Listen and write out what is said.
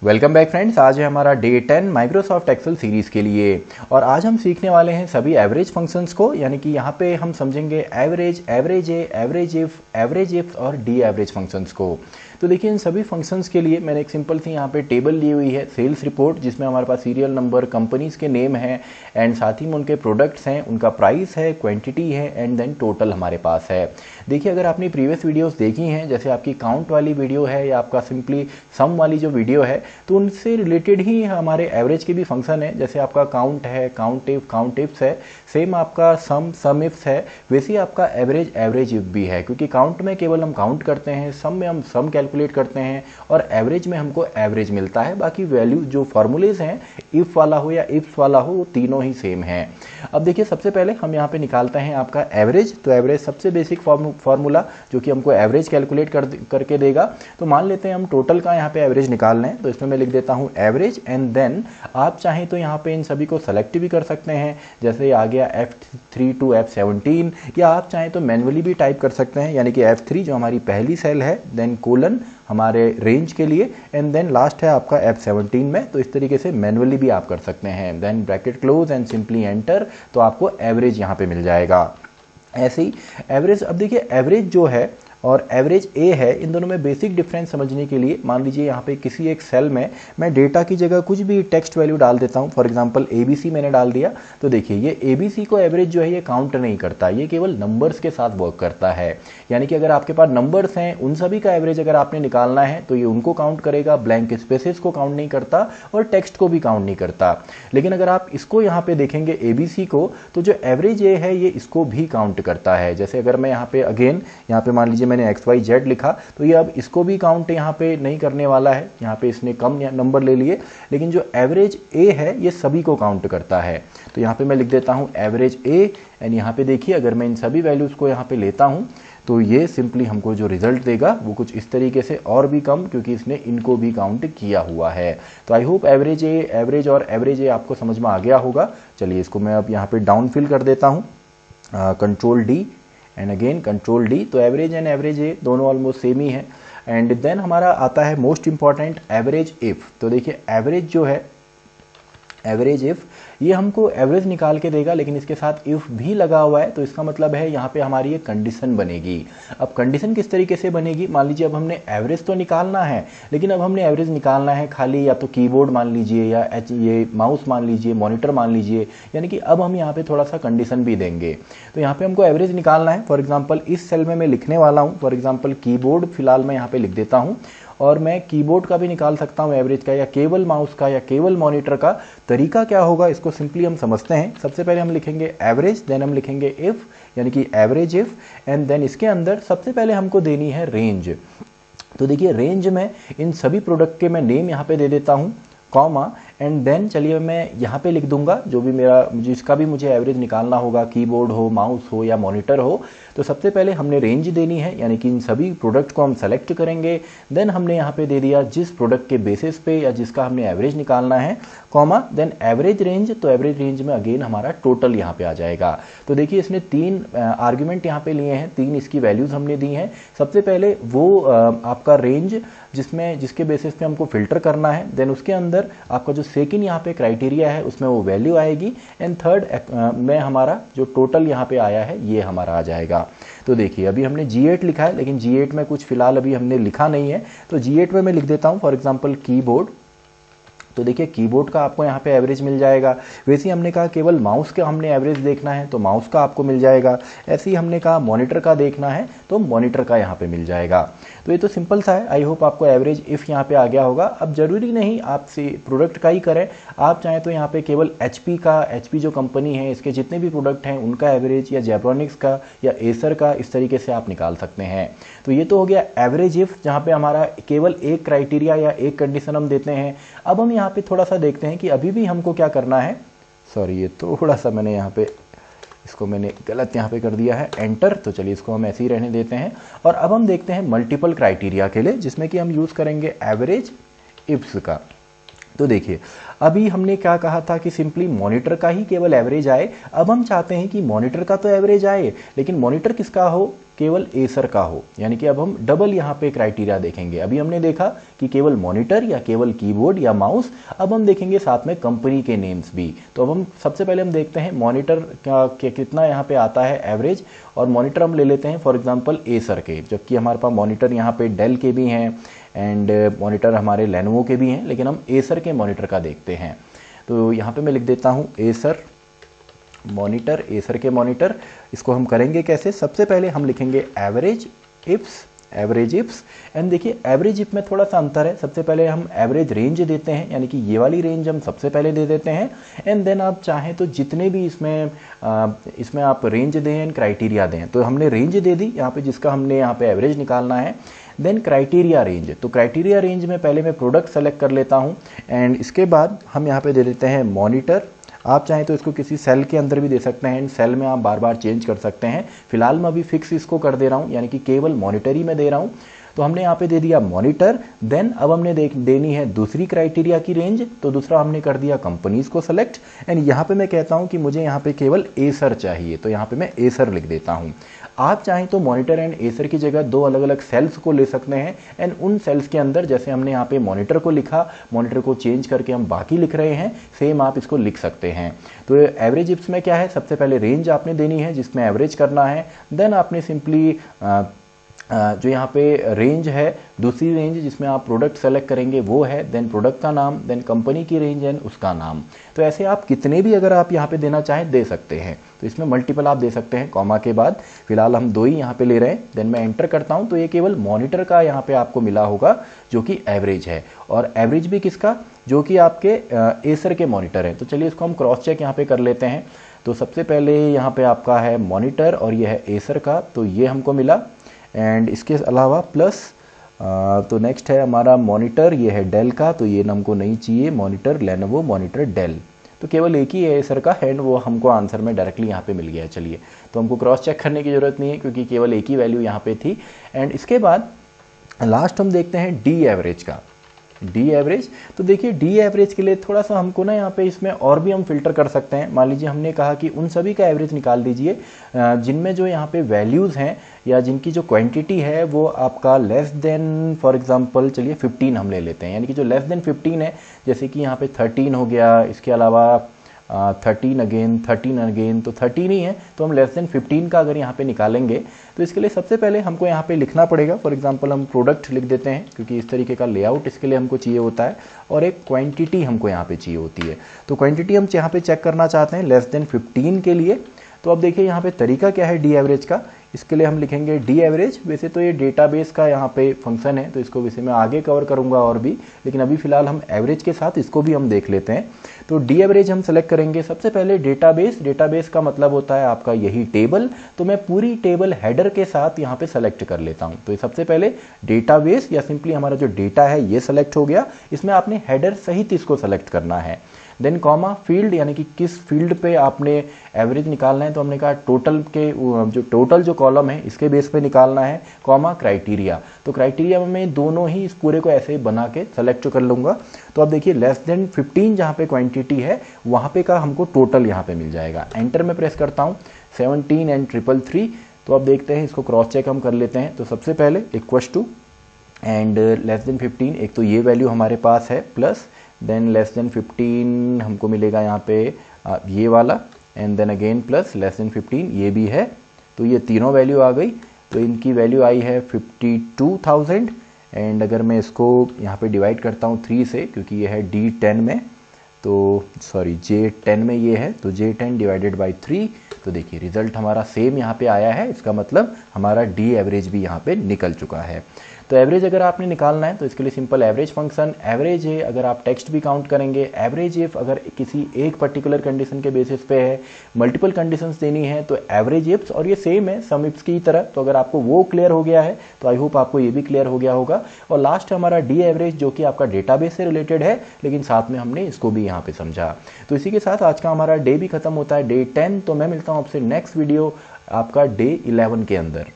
Welcome back friends. आज है हमारा डे 10 माइक्रोसॉफ्ट एक्सेल सीरीज़ के लिए और आज हम सीखने वाले हैं सभी एवरेज फंक्शंस को। यानी कि यहाँ पे हम समझेंगे average, average A, average if और डी एवरेज फंक्शंस को। तो देखिए इन सभी फंक्शंस के लिए मैंने एक सिंपल सी यहाँ पे टेबल ली हुई है, सेल्स रिपोर्ट, जिसमें हमारे पास सीरियल नंबर, कंपनीज के नेम हैं एंड साथ ही में उनके प्रोडक्ट्स हैं, उनका प्राइस है, क्वांटिटी है एंड देन टोटल हमारे पास है। देखिए अगर आपने प्रीवियस वीडियोस देखी हैं, जैसे आपकी काउंट वाली वीडियो है या आपका सिंपली सम वाली जो वीडियो है, तो उनसे रिलेटेड ही हमारे एवरेज के भी फंक्शन है। जैसे आपका काउंट है, काउंट इफ्स है, सेम आपका सम इफ्स है, वैसे ही आपका एवरेज इफ भी है। क्योंकि काउंट में केवल हम काउंट करते हैं, सम में हम सम कैलकुलेट करते हैं और एवरेज में हमको एवरेज मिलता है। बाकी वैल्यू जो फॉर्मूलेज हैं, इफ वाला हो या इफ्स वाला हो, वो तीनों ही सेम हैं। अब देखिए सबसे पहले हम यहाँ पे निकालते हैं आपका एवरेज। तो एवरेज सबसे बेसिक फॉर्मूला जो कि हमको एवरेज कैलकुलेट करके देगा। तो मान लेते हैं हम टोटल का यहाँ पे एवरेज निकाल लें, तो इसमें मैं लिख देता हूँ एवरेज एंड देन आप चाहें तो यहाँ पे इन सभी को सेलेक्ट भी कर सकते हैं, जैसे आ गया F3 to F17, या आप चाहें तो मैन्युअली भी टाइप कर सकते हैं, यानी कि F3 जो हमारी पहली सेल है, देन कोलन हमारे रेंज के लिए एंड देन लास्ट है आपका F17 में। तो इस तरीके से मैन्युअली भी आप कर सकते हैं, then bracket close and simply enter, तो आपको एवरेज यहाँ पे मिल जाएगा। ऐसे ही एवरेज, अब देखिए एवरेज जो है और एवरेज ए है, इन दोनों में बेसिक डिफरेंस समझने के लिए मान लीजिए यहाँ पे किसी एक सेल में मैं डेटा की जगह कुछ भी टेक्स्ट वैल्यू डाल देता हूँ। फॉर एग्जांपल ABC मैंने डाल दिया, तो देखिए ये ABC को एवरेज जो है ये काउंट नहीं करता, ये केवल नंबर्स के साथ वर्क करता है। यानी कि अगर आपके पास नंबर्स हैं, उन सभी का एवरेज अगर आपने निकालना है तो ये उनको काउंट करेगा, ब्लैंक स्पेसेस को काउंट नहीं करता और टेक्स्ट को भी काउंट नहीं करता। लेकिन अगर आप इसको यहाँ पे देखेंगे ABC को, तो जो एवरेज ए है ये इसको भी काउंट करता है। जैसे अगर मैं यहाँ पे अगेन यहाँ पे मान लीजिए मैंने XYZ लिखा, तो ये अब इसको भी काउंट यहाँ पे नहीं करने वाला है, यहाँ पे इसने कम नंबर ले लिए, लेकिन जो एवरेज ए है ये सभी को काउंट करता है। तो यहाँ पे मैं लिख देता हूँ एवरेज ए एंड यहाँ पे देखिए अगर मैं इन सभी वैल्यूज को यहाँ पे लेता हूँ तो ये सिंपली हमको जो रिजल्ट देगा वो कुछ इस तरीके से और भी कम, क्योंकि इसने इनको भी काउंट किया हुआ है। तो आई होप एवरेज और एवरेज ए आपको समझ में आ गया होगा। चलिए इसको मैं अब यहाँ पे डाउन फिल कर देता हूँ, control D and again control D. तो एवरेज एंड एवरेज ए दोनों ऑलमोस्ट सेम ही है। एंड देन हमारा आता है मोस्ट इंपॉर्टेंट एवरेज इफ। तो देखिए एवरेज जो है, एवरेज इफ, ये हमको एवरेज निकाल के देगा, लेकिन इसके साथ इफ भी लगा हुआ है। तो इसका मतलब है यहाँ पे हमारी एक कंडीशन बनेगी। अब कंडीशन किस तरीके से बनेगी, मान लीजिए अब हमने एवरेज तो निकालना है, लेकिन अब हमने एवरेज निकालना है खाली या तो कीबोर्ड मान लीजिए या ये माउस मान लीजिए, मॉनिटर मान लीजिए, यानी कि अब हम यहाँ पे थोड़ा सा कंडीशन भी देंगे। तो यहाँ पे हमको एवरेज निकालना है। फॉर एग्जाम्पल इस सेल में मैं लिखने वाला हूँ, फॉर एग्जाम्पल कीबोर्ड फिलहाल मैं यहाँ पे लिख देता हूँ, और मैं कीबोर्ड का भी निकाल सकता हूं एवरेज का, या केवल माउस का, या केवल मॉनिटर का। तरीका क्या होगा इसको सिंपली हम समझते हैं। सबसे पहले हम लिखेंगे एवरेज, देन हम लिखेंगे इफ, यानी कि एवरेज इफ, एंड देन इसके अंदर सबसे पहले हमको देनी है रेंज। तो देखिए रेंज में इन सभी प्रोडक्ट के मैं नेम यहाँ पे दे देता हूँ, कॉमा, एंड देन चलिए मैं यहाँ पे लिख दूंगा जो भी मेरा, जिसका भी मुझे एवरेज निकालना होगा, कीबोर्ड हो, माउस हो या मॉनिटर हो। तो सबसे पहले हमने रेंज देनी है, यानी कि इन सभी प्रोडक्ट को हम सेलेक्ट करेंगे। देन हमने यहाँ पे दे दिया जिस प्रोडक्ट के बेसिस पे या जिसका हमने एवरेज निकालना है, कॉमा, देन एवरेज रेंज। तो एवरेज रेंज में अगेन हमारा टोटल यहाँ पे आ जाएगा। तो देखिए इसने तीन आर्ग्यूमेंट यहाँ पे लिए हैं, तीन इसकी वैल्यूज हमने दी हैं। सबसे पहले वो आपका रेंज जिसके बेसिस पे हमको फिल्टर करना है, देन उसके अंदर आपका जो सेकंड यहाँ पे क्राइटेरिया है उसमें वो वैल्यू आएगी, एंड थर्ड में हमारा जो टोटल यहाँ पे आया है ये हमारा आ जाएगा। तो देखिए अभी हमने G8 लिखा है, लेकिन G8 में कुछ फिलहाल अभी हमने लिखा नहीं है, तो G8 में मैं लिख देता हूँ फॉर एग्जांपल कीबोर्ड। तो देखिए कीबोर्ड का आपको यहाँ पे एवरेज मिल जाएगा। वैसे ही हमने कहा केवल माउस का हमने एवरेज देखना है तो माउस का आपको मिल जाएगा। ऐसे ही हमने कहा मॉनिटर का देखना है तो मॉनिटर का यहाँ पे मिल जाएगा। तो ये तो सिंपल सा है। आई होप आपको एवरेज इफ यहाँ पे आ गया होगा। अब जरूरी नहीं आप प्रोडक्ट का ही करें, आप चाहें तो यहाँ पे केवल HP जो कंपनी है इसके जितने भी प्रोडक्ट हैं उनका एवरेज, या जेब्रॉनिक्स का या एसर का, इस तरीके से आप निकाल सकते हैं। तो ये तो हो गया एवरेज इफ, जहाँ पे हमारा केवल एक क्राइटेरिया या एक कंडीशन हम देते हैं। अब हम यहाँ पे थोड़ा सा देखते हैं कि अभी भी हमको क्या करना है। सॉरी, ये थोड़ा सा मैंने यहाँ पे इसको मैंने गलत यहाँ पे कर दिया है, एंटर। तो चलिए इसको हम ऐसे ही रहने देते हैं। और अब हम देखते हैं मल्टीपल क्राइटेरिया के लिए, जिसमें कि हम यूज करेंगे एवरेज इफ्स का। तो देखिए अभी हमने क्या कहा था कि सिंपली मॉनिटर का ही केवल एवरेज आए। अब हम चाहते हैं कि मॉनिटर का तो एवरेज आए, लेकिन मॉनिटर किसका हो, केवल एसर का हो। यानी कि अब हम डबल यहाँ पे क्राइटेरिया देखेंगे। अभी हमने देखा कि केवल मॉनिटर या केवल कीबोर्ड या माउस, अब हम देखेंगे साथ में कंपनी के नेम्स भी। तो अब हम सबसे पहले हम देखते हैं मॉनिटर का कितना यहाँ पे आता है एवरेज, और मॉनिटर हम ले लेते हैं फॉर एग्जाम्पल एसर के, जबकि हमारे पास मॉनिटर यहाँ पे डेल के भी हैं एंड मॉनिटर हमारे लेनोवो के भी हैं, लेकिन हम एसर के मॉनिटर का देखते हैं। तो यहाँ पे मैं लिख देता हूँ एसर मॉनिटर, एसर के मॉनिटर। इसको हम करेंगे कैसे, सबसे पहले हम लिखेंगे एवरेज इफ्स एंड देखिए एवरेज इफ में थोड़ा सा अंतर है। सबसे पहले हम एवरेज रेंज देते हैं, यानी कि ये वाली रेंज हम सबसे पहले दे देते हैं, एंड देन आप चाहें तो जितने भी इसमें आप रेंज दें एंड क्राइटेरिया दें। तो हमने रेंज दे दी यहाँ पे, जिसका हमने यहाँ पे एवरेज निकालना है। देन क्राइटेरिया रेंज, तो क्राइटेरिया रेंज में पहले मैं प्रोडक्ट सेलेक्ट कर लेता हूँ, एंड इसके बाद हम यहाँ पे दे देते हैं मॉनिटर। आप चाहें तो इसको किसी सेल के अंदर भी दे सकते हैं, सेल में आप बार बार चेंज कर सकते हैं। फिलहाल मैं अभी फिक्स इसको कर दे रहा हूँ, यानी कि केवल मॉनिटर ही मैं दे रहा हूँ। तो हमने यहाँ पे दे दिया मॉनिटर। देन अब हमने देनी है दूसरी क्राइटेरिया की रेंज, तो दूसरा हमने कर दिया कंपनीज को सेलेक्ट, एंड यहाँ पे मैं कहता हूँ कि मुझे यहाँ पे केवल एसर चाहिए, तो यहाँ पे मैं एसर लिख देता हूँ। आप चाहें तो मॉनिटर एंड एसर की जगह दो अलग अलग सेल्स को ले सकते हैं, एंड उन सेल्स के अंदर जैसे हमने यहाँ पे मॉनिटर को लिखा, मॉनिटर को चेंज करके हम बाकी लिख रहे हैं, सेम आप इसको लिख सकते हैं। तो एवरेज इफ्स में क्या है, सबसे पहले रेंज आपने देनी है जिसमें एवरेज करना है। देन आपने सिंपली जो यहाँ पे रेंज है, दूसरी रेंज जिसमें आप प्रोडक्ट सेलेक्ट करेंगे वो है, देन प्रोडक्ट का नाम, देन कंपनी की रेंज एंड उसका नाम। तो ऐसे आप कितने भी अगर आप यहाँ पे देना चाहें दे सकते हैं। तो इसमें मल्टीपल आप दे सकते हैं कॉमा के बाद। फिलहाल हम दो ही यहाँ पे ले रहे हैं। देन मैं एंटर करता हूँ, तो ये केवल मॉनिटर का यहाँ पे आपको मिला होगा जो कि एवरेज है, और एवरेज भी किसका, जो कि आपके एसर के मॉनिटर है। तो चलिए इसको हम क्रॉस चेक यहाँ पे कर लेते हैं। तो सबसे पहले यहाँ पे आपका है मॉनिटर और ये है एसर का, तो ये हमको मिला, एंड इसके अलावा प्लस तो नेक्स्ट है हमारा मॉनिटर, ये है डेल का, तो ये हमको नहीं चाहिए, मॉनिटर लेनोवो, मॉनिटर डेल। तो केवल एक ही है एसर का, एंड वो हमको आंसर में डायरेक्टली यहाँ पे मिल गया। चलिए, तो हमको क्रॉस चेक करने की जरूरत नहीं है क्योंकि केवल एक ही वैल्यू यहाँ पे थी। एंड इसके बाद लास्ट हम देखते हैं डी एवरेज का। डी एवरेज, तो देखिए डी एवरेज के लिए थोड़ा सा हमको ना यहाँ पे इसमें और भी हम फिल्टर कर सकते हैं। मान लीजिए हमने कहा कि उन सभी का एवरेज निकाल दीजिए जिनमें जो यहाँ पे वैल्यूज़ हैं या जिनकी जो क्वांटिटी है वो आपका लेस देन, फॉर एग्जांपल चलिए 15 हम ले लेते हैं, यानी कि जो लेस देन 15 है, जैसे कि यहाँ पे 13 हो गया, इसके अलावा 13 अगेन, तो 13 ही है, तो हम लेस देन 15 का अगर यहाँ पे निकालेंगे तो इसके लिए सबसे पहले हमको यहाँ पे लिखना पड़ेगा। फॉर एग्जांपल हम प्रोडक्ट लिख देते हैं क्योंकि इस तरीके का लेआउट इसके लिए हमको चाहिए होता है, और एक क्वांटिटी हमको यहाँ पे चाहिए होती है। तो क्वांटिटी हम यहाँ पे चेक करना चाहते हैं लेस देन 15 के लिए। तो अब देखिए यहाँ पे तरीका क्या है डी एवरेज का, इसके लिए हम लिखेंगे डी एवरेज। वैसे तो ये डेटाबेस का यहाँ पे फंक्शन है, तो इसको वैसे मैं आगे कवर करूँगा और भी, लेकिन अभी फिलहाल हम एवरेज के साथ इसको भी हम देख लेते हैं। तो डी एवरेज हम सेलेक्ट करेंगे सबसे पहले डेटाबेस का मतलब होता है आपका यही टेबल, तो मैं पूरी टेबल हेडर के साथ यहाँ पे सेलेक्ट कर लेता हूँ। तो सबसे पहले डेटाबेस या सिंपली हमारा जो डेटा है ये सेलेक्ट हो गया, इसमें आपने हेडर सहित इसको सेलेक्ट करना है। देन कॉमा फील्ड, यानी कि किस फील्ड पे आपने एवरेज निकालना है, तो हमने कहा टोटल जो कॉलम है इसके बेस पे निकालना है, कॉमा क्राइटेरिया। तो क्राइटेरिया में मैं दोनों ही इस पूरे को ऐसे ही बना के सेलेक्ट कर लूंगा। तो अब देखिए लेस देन 15 जहाँ पे क्वांटिटी है वहाँ पे का हमको टोटल यहाँ पे मिल जाएगा। एंटर में प्रेस करता हूँ, 17 एंड 333। तो अब देखते हैं, इसको क्रॉस चेक हम कर लेते हैं। तो सबसे पहले equal to and less than 15, एक तो ये वैल्यू हमारे पास है, प्लस देन लेस देन 15 हमको मिलेगा यहाँ पे ये वाला, and then again plus less than 15 ये भी है। तो ये तीनों वैल्यू आ गई, तो इनकी वैल्यू आई है 52,000। एंड अगर मैं इसको यहाँ पे डिवाइड करता हूँ 3 से, क्योंकि ये है D10 में, तो सॉरी J10 में ये है, तो J10 डिवाइडेड बाई 3। तो देखिए रिजल्ट हमारा सेम यहाँ पे आया है, इसका मतलब हमारा डी एवरेज भी यहाँ पे निकल चुका है। तो एवरेज अगर आपने निकालना है तो इसके लिए सिंपल एवरेज फंक्शन, एवरेज है अगर आप टेक्स्ट भी काउंट करेंगे, एवरेज इफ अगर किसी एक पर्टिकुलर कंडीशन के बेसिस पे है, मल्टीपल कंडीशंस देनी है तो एवरेज इफ्स, और ये सेम है सम इफ्स की तरह। तो अगर आपको वो क्लियर हो गया है तो आई होप आपको ये भी क्लियर हो गया होगा। और लास्ट हमारा डी एवरेज जो कि आपका डेटाबेस से रिलेटेड है, लेकिन साथ में हमने इसको भी यहाँ पे समझा। तो इसी के साथ आज का हमारा डे भी खत्म होता है, डे 10। तो मैं मिलता हूँ आपसे नेक्स्ट वीडियो आपका डे 11 के अंदर।